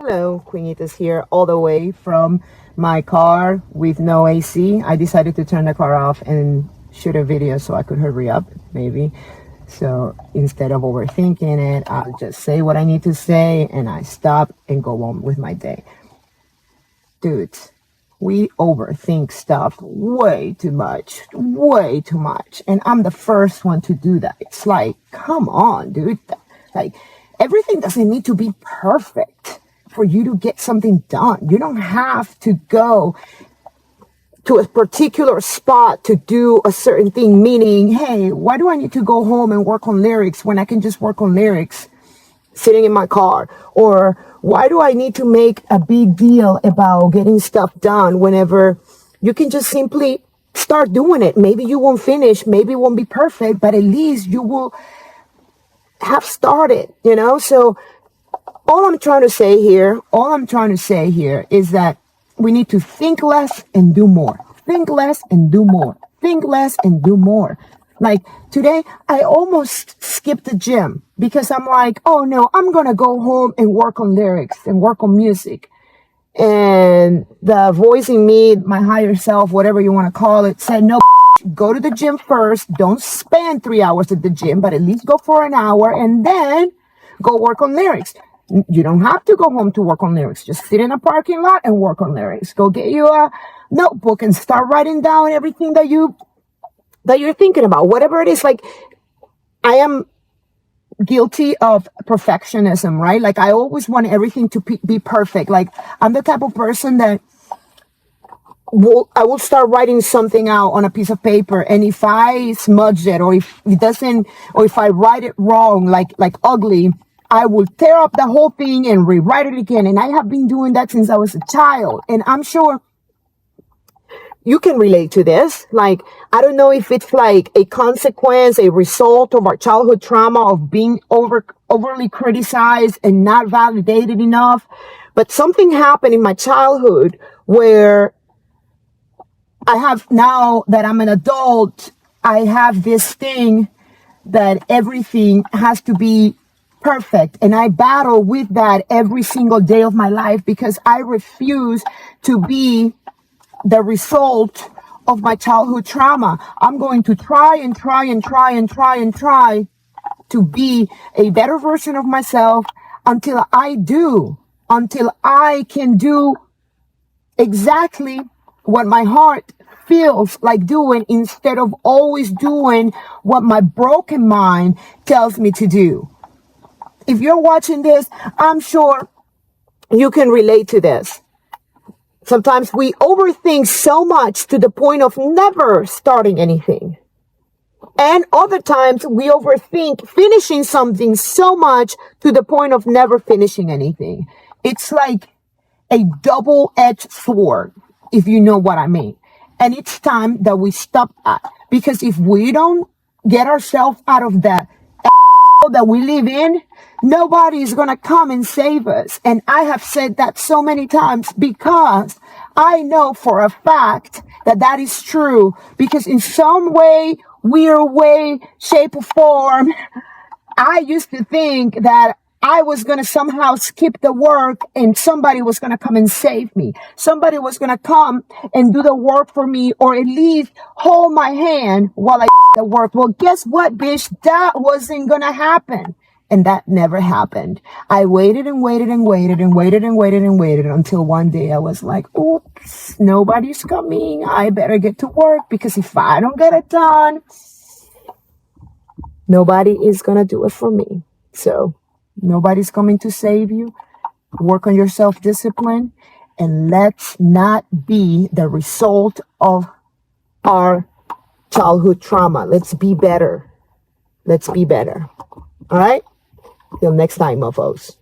Hello, Queenitas here, all the way from my car with no AC. I decided to turn the car off and shoot a video so I could hurry up, maybe. So instead of overthinking it, I'll just say what I need to say and I stop and go on with my day. Dudes, we overthink stuff way too much, way too much. And I'm the first one to do that. It's like, come on, dude. Like, everything doesn't need to be perfect for you to get something done. You don't have to go to a particular spot to do a certain thing, meaning, hey, why do I need to go home and work on lyrics when I can just work on lyrics sitting in my car? Or why do I need to make a big deal about getting stuff done whenever you can just simply start doing it? Maybe you won't finish, maybe it won't be perfect, but at least you will have started, So all I'm trying to say here is that we need to think less and do more. Think less and do more. Think less and do more. Like today, I almost skipped the gym because I'm like, oh no, I'm going to go home and work on lyrics and work on music. And the voice in me, my higher self, whatever you want to call it, said, no, go to the gym first. Don't spend 3 hours at the gym, but at least go for an hour and then go work on lyrics. You don't have to go home to work on lyrics. Just sit in a parking lot and work on lyrics. Go get you a notebook and start writing down everything that you're thinking about, whatever it is. Like, I am guilty of perfectionism, right? Like, I always want everything to be perfect. Like, I'm the type of person that I will start writing something out on a piece of paper, and if I smudge it, or if it doesn't, or if I write it wrong, like ugly, I will tear up the whole thing and rewrite it again. And I have been doing that since I was a child. And I'm sure you can relate to this. Like, I don't know if it's like a consequence, a result of our childhood trauma of being overly criticized and not validated enough. But something happened in my childhood where I have, now that I'm an adult, I have this thing that everything has to be perfect. And I battle with that every single day of my life because I refuse to be the result of my childhood trauma. I'm going to try to be a better version of myself until I can do exactly what my heart feels like doing instead of always doing what my broken mind tells me to do. If you're watching this, I'm sure you can relate to this. Sometimes we overthink so much to the point of never starting anything. And other times we overthink finishing something so much to the point of never finishing anything. It's like a double-edged sword, if you know what I mean. And it's time that we stop that. Because if we don't get ourselves out of that we live in, nobody is going to come and save us. And I have said that so many times because I know for a fact that that is true. Because in some way, weird way, shape or form, I used to think that I was going to somehow skip the work and somebody was going to come and save me. Somebody was going to come and do the work for me, or at least hold my hand while I the work. Well, guess what, bitch? That wasn't going to happen. And that never happened. I waited and waited until one day I was like, oops, nobody's coming. I better get to work because if I don't get it done, nobody is going to do it for me. So nobody's coming to save you. Work on your self-discipline, and let's not be the result of our childhood trauma. Let's be better. All right? Till next time, mofos.